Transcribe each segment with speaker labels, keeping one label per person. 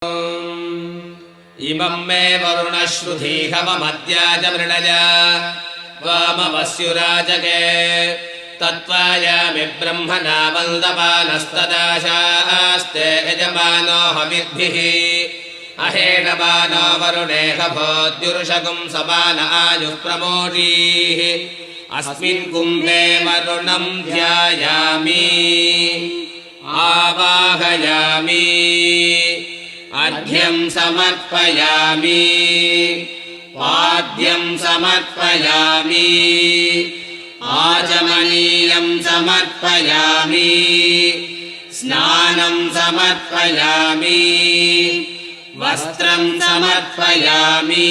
Speaker 1: इमं मे वरुणश्रुधीहवमद्याज मृणज वामवस्युराजके तत्त्वायामि ब्रह्मणा वन्दपानस्तदाशास्ते यजमानो हविद्भिः अहेडमानो वरुणेह भोद्युरुषगुं समान आयुः प्रमोषीः अस्मिन् कुम्भे वरुणं ध्यायामि आवाहयामि अर्घ्यं समर्पयामि पाद्यं समर्पयामि आचमनीयं समर्पयामि स्नानं समर्पयामि वस्त्रं समर्पयामि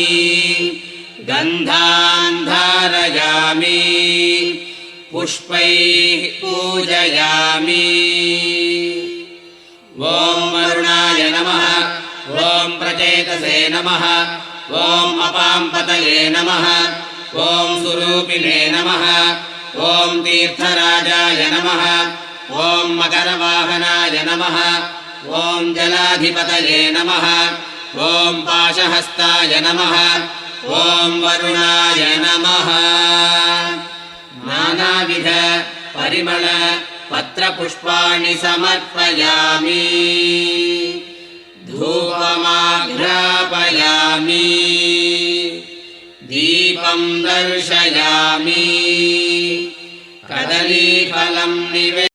Speaker 1: गन्धान् धारयामि पुष्पैः पूजयामि। ॐ वरुणाय नमः। ॐ प्रचेतसे नमः। ॐ अपाम्पतये नमः। ॐ सुरूपिणे नमः। ॐ तीर्थराजाय नमः। ॐ मकरवाहनाय नमः। ॐ जलाधिपतये नमः। ॐ पाशहस्ताय नमः। ॐ वरुणाय नमः। नानाविध परिमळ पत्रपुष्पाणि समर्पयामि धूपमाघ्रापयामि दीपं दर्शयामि कदलीफलं निवेदयामि।